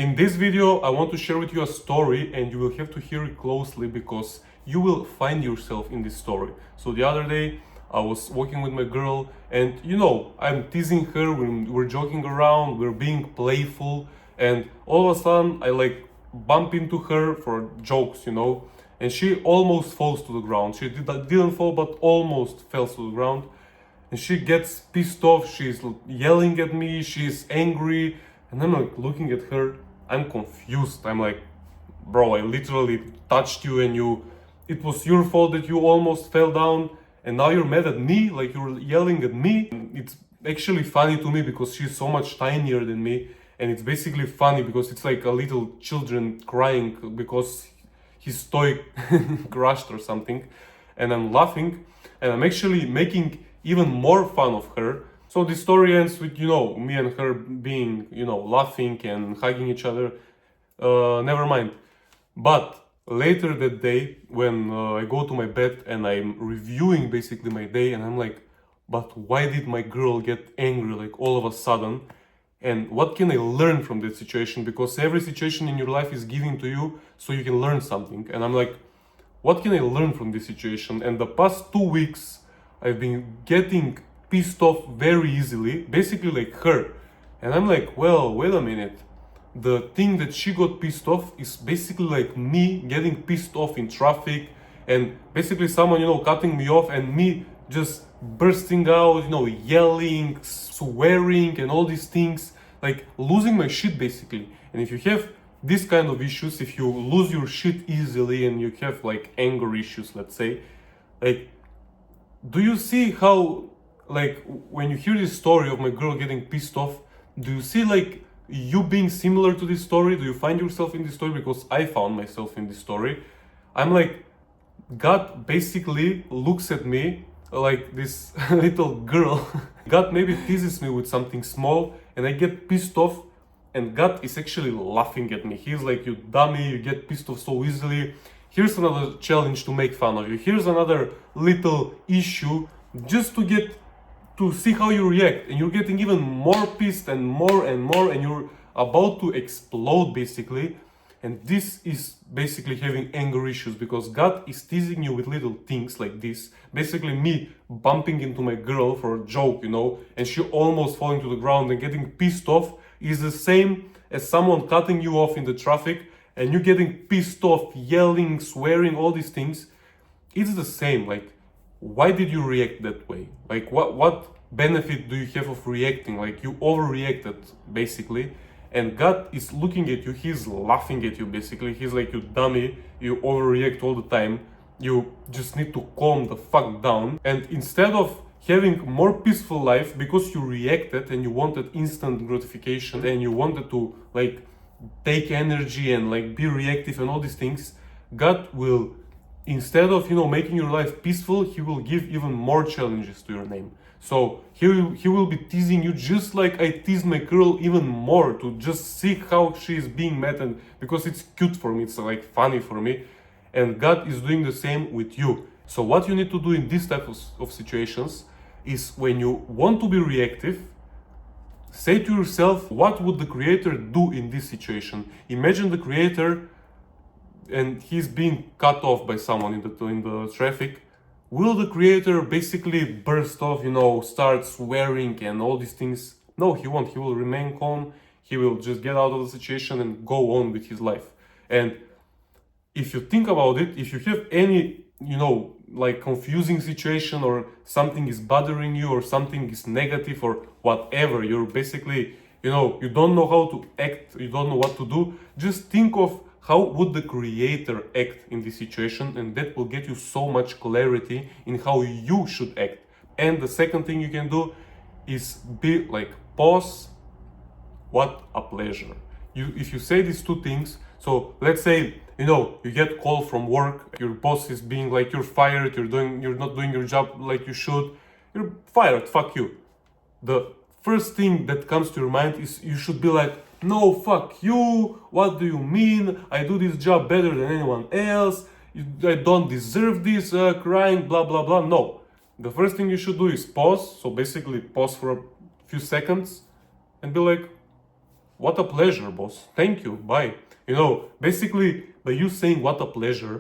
In this video, I want to share with you a story, and you will have to hear it closely because you will find yourself in this story. So the other day, I was walking with my girl, and I'm teasing her, we're joking around, we're being playful, and all of a sudden, I bump into her for jokes, and she almost falls to the ground. She didn't fall, but almost fell to the ground. And she gets pissed off, she's yelling at me, she's angry, and I'm looking at her. I'm confused. I'm like, bro, I literally touched you and it was your fault that you almost fell down, and now you're mad at me, like you're yelling at me. It's actually funny to me because she's so much tinier than me, and it's basically funny because it's like a little children crying because his toy crushed or something, and I'm laughing, and I'm actually making even more fun of her. So the story ends with, me and her being, laughing and hugging each other. Never mind. But later that day, when I go to my bed and I'm reviewing basically my day, and I'm like, but why did my girl get angry like all of a sudden? And what can I learn from that situation? Because every situation in your life is given to you so you can learn something. And I'm like, what can I learn from this situation? And the past 2 weeks, I've been getting pissed off very easily, basically like her. And I'm like, well, wait a minute. The thing that she got pissed off is basically like me getting pissed off in traffic, and basically someone, cutting me off, and me just bursting out, yelling, swearing, and all these things, like losing my shit basically. And if you have this kind of issues, if you lose your shit easily and you have like anger issues, let's say, like, do you see how, like, when you hear this story of my girl getting pissed off, do you see like you being similar to this story? Do you find yourself in this story? Because I found myself in this story. I'm like, God basically looks at me like this little girl. God maybe teases me with something small and I get pissed off, and God is actually laughing at me. He's like, you dummy, you get pissed off so easily. Here's another challenge to make fun of you. Here's another little issue just to see how you react. And you're getting even more pissed and more, and you're about to explode basically. And this is basically having anger issues, because God is teasing you with little things like this. Basically me bumping into my girl for a joke, and she almost falling to the ground and getting pissed off is the same as someone cutting you off in the traffic and you getting pissed off, yelling, swearing, all these things. It's the same. Like, why did you react that way? Like, what benefit do you have of reacting? Like, you overreacted basically, and God is looking at you, he's laughing at you basically. He's like, you dummy, you overreact all the time, you just need to calm the fuck down. And instead of having more peaceful life because you reacted and you wanted instant gratification and you wanted to like take energy and like be reactive and all these things, God will, instead of making your life peaceful, he will give even more challenges to your name. So he will be teasing you just like I teased my girl, even more, to just see how she is being mad, and because it's cute for me, it's like funny for me. And God is doing the same with you. So what you need to do in this type of situations is, when you want to be reactive, say to yourself, what would the creator do in this situation? Imagine the creator and he's being cut off by someone in the traffic. Will the creator basically burst off, start swearing and all these things? No, he won't. He will remain calm. He will just get out of the situation and go on with his life. And if you think about it, if you have any, like confusing situation, or something is bothering you, or something is negative, or whatever, you're basically, you don't know how to act, you don't know what to do, just think of how would the creator act in this situation, and that will get you so much clarity in how you should act. And the second thing you can do is be like, pause, what a pleasure. If you say these two things, so let's say, you get call from work, your boss is being like, you're fired, you're not doing your job like you should, you're fired, fuck you. The first thing that comes to your mind is, you should be like, no, fuck you, what do you mean? I do this job better than anyone else, I don't deserve this, crying, blah, blah, blah. No. The first thing you should do is pause. So basically pause for a few seconds and be like, what a pleasure, boss. Thank you. Bye. You know, basically, by you saying what a pleasure,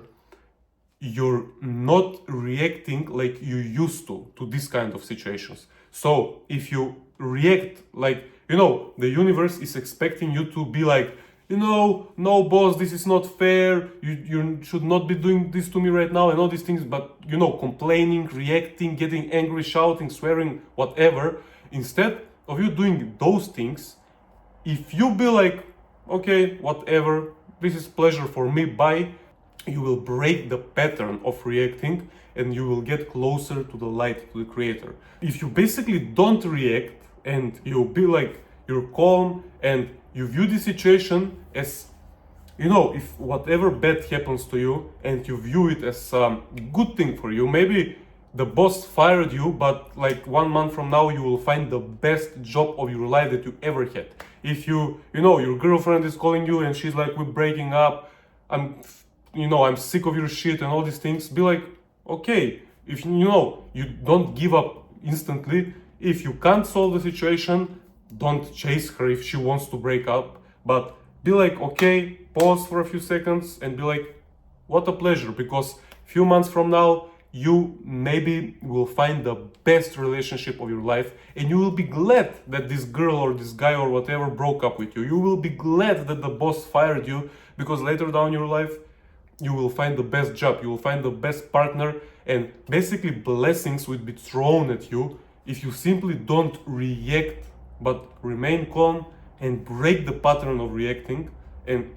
you're not reacting like you used to this kind of situations. So if you react like, you know, the universe is expecting you to be like, you know, no boss, this is not fair, you should not be doing this to me right now and all these things, but you know, complaining, reacting, getting angry, shouting, swearing, whatever, instead of you doing those things, if you be like, okay, whatever, this is pleasure for me, bye, you will break the pattern of reacting and you will get closer to the light, to the creator. If you basically don't react and you be like, you're calm and you view the situation as, you know, if whatever bad happens to you and you view it as a good thing for you, maybe the boss fired you, but like 1 month from now you will find the best job of your life that you ever had. If you know, your girlfriend is calling you and she's like, we're breaking up, I'm sick of your shit and all these things, be like, okay, if you know, you don't give up instantly. If you can't solve the situation, don't chase her if she wants to break up, but be like, okay, pause for a few seconds and be like, what a pleasure, because few months from now you maybe will find the best relationship of your life and you will be glad that this girl or this guy or whatever broke up with you. You will be glad that the boss fired you, because later down your life you will find the best job, you will find the best partner, and basically blessings will be thrown at you if you simply don't react but remain calm and break the pattern of reacting and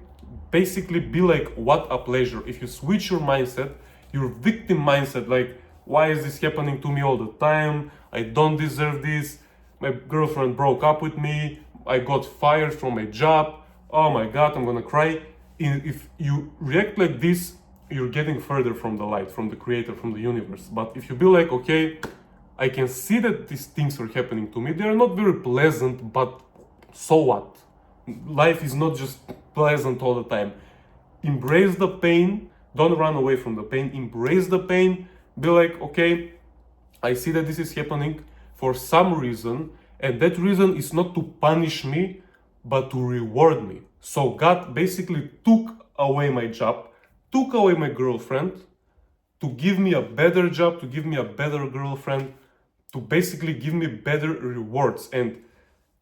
basically be like, what a pleasure. If you switch your mindset, your victim mindset, like, why is this happening to me all the time? I don't deserve this. My girlfriend broke up with me. I got fired from my job. Oh my God, I'm gonna cry. If you react like this, you're getting further from the light, from the creator, from the universe. But if you be like, okay, I can see that these things are happening to me. They are not very pleasant, but so what? Life is not just pleasant all the time. Embrace the pain. Don't run away from the pain. Embrace the pain. Be like, okay, I see that this is happening for some reason, and that reason is not to punish me, but to reward me. So God basically took away my job, took away my girlfriend, to give me a better job, to give me a better girlfriend, to basically give me better rewards. And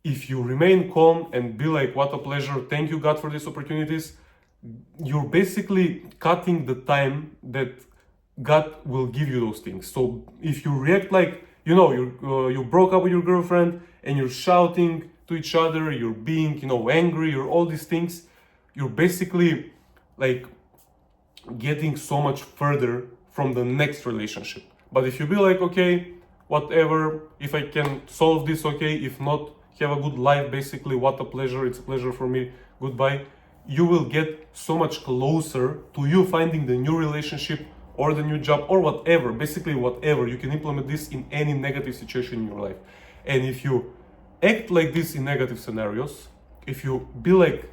if you remain calm and be like, what a pleasure, thank you God for these opportunities, you're basically cutting the time that God will give you those things. So if you react like, you know, you broke up with your girlfriend and you're shouting to each other, you're being, you know, angry, or all these things, you're basically like getting so much further from the next relationship. But if you be like, okay, whatever, if I can solve this, okay, if not, have a good life, basically, what a pleasure, it's a pleasure for me, goodbye, you will get so much closer to you finding the new relationship or the new job or whatever, basically whatever. You can implement this in any negative situation in your life. And if you act like this in negative scenarios, if you be like,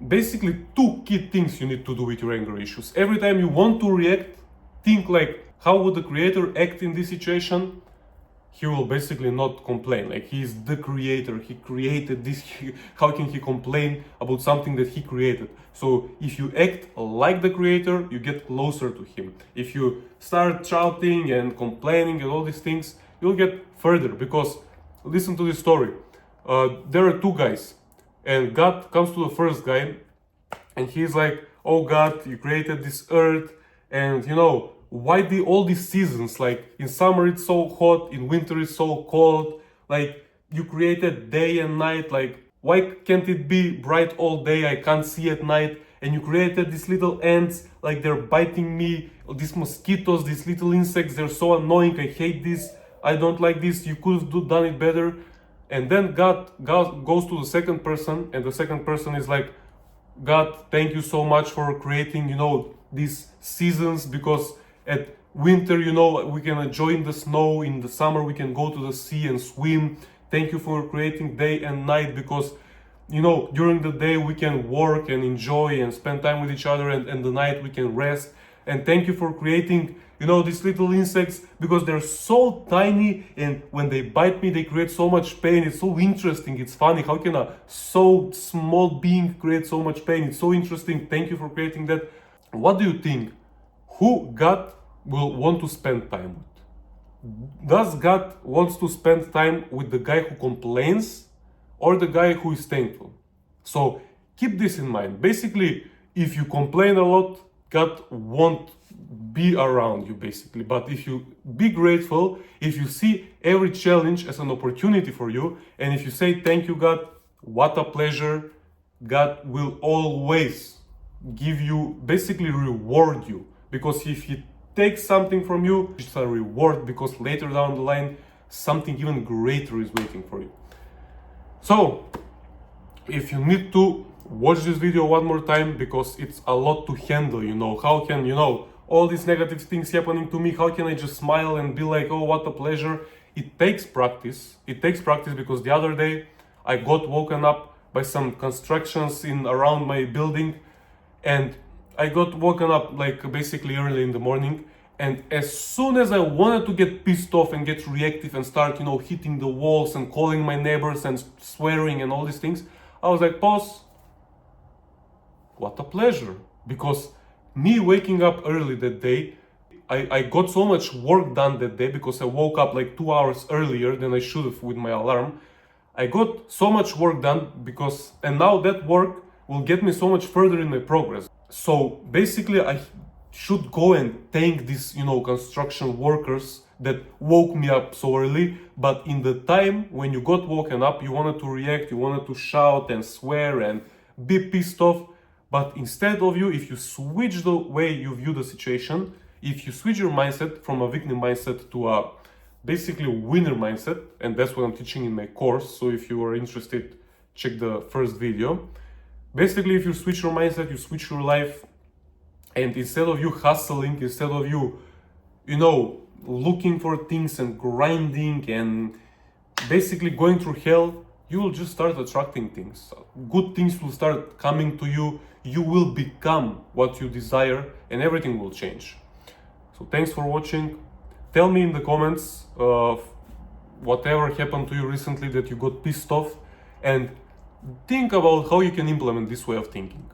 basically 2 key things you need to do with your anger issues. Every time you want to react, think like, how would the creator act in this situation? He will basically not complain. Like, he is the creator, he created this, how can he complain about something that he created? So if you act like the creator, you get closer to him. If you start shouting and complaining and all these things, you'll get further, because listen to this story. There are 2 guys, and God comes to the first guy and he's like, oh God, you created this earth, and you know, why all these seasons? Like, in summer it's so hot, in winter it's so cold, like you created day and night, like why can't it be bright all day, I can't see at night? And you created these little ants, like they're biting me, these mosquitoes, these little insects, they're so annoying, I hate this, I don't like this, you could have done it better. And then God goes to the second person, and the second person is like, God, thank you so much for creating, you know, these seasons, because at winter, you know, we can enjoy in the snow, in the summer we can go to the sea and swim. Thank you for creating day and night, because, you know, during the day we can work and enjoy and spend time with each other, and the night we can rest. and thank you for creating, you know, these little insects, because they're so tiny, and when they bite me, they create so much pain. It's so interesting. It's funny. How can a so small being create so much pain? It's so interesting. Thank you for creating that. What do you think? Who God will want to spend time with? Does God wants to spend time with the guy who complains or the guy who is thankful? So keep this in mind. Basically, if you complain a lot, God won't be around you, basically. But if you be grateful, if you see every challenge as an opportunity for you, and if you say, thank you, God, what a pleasure, God will always give you, basically reward you. Because if He takes something from you, it's a reward, because later down the line, something even greater is waiting for you. So, if you need to watch this video one more time, because it's a lot to handle, you know, how can, you know, all these negative things happening to me, how can I just smile and be like, oh, what a pleasure? It takes practice. It takes practice, because the other day I got woken up by some constructions in around my building, and I got woken up like basically early in the morning, and as soon as I wanted to get pissed off and get reactive and start, you know, hitting the walls and calling my neighbors and swearing and all these things, I was like, pause, what a pleasure. Because me waking up early that day, I got so much work done that day, because I woke up like 2 hours earlier than I should have with my alarm. I got so much work done, because, and now that work will get me so much further in my progress. So basically I should go and thank these, you know, construction workers that woke me up so early. But in the time when you got woken up, you wanted to react, you wanted to shout and swear and be pissed off. But instead of you, if you switch the way you view the situation, if you switch your mindset from a victim mindset to a basically winner mindset, and that's what I'm teaching in my course, so if you are interested, check the first video. Basically, if you switch your mindset, you switch your life, and instead of you hustling, instead of you, you know, looking for things and grinding and basically going through hell, you will just start attracting things. Good things will start coming to you. You will become what you desire, and everything will change. So thanks for watching. Tell me in the comments whatever happened to you recently that you got pissed off, and think about how you can implement this way of thinking.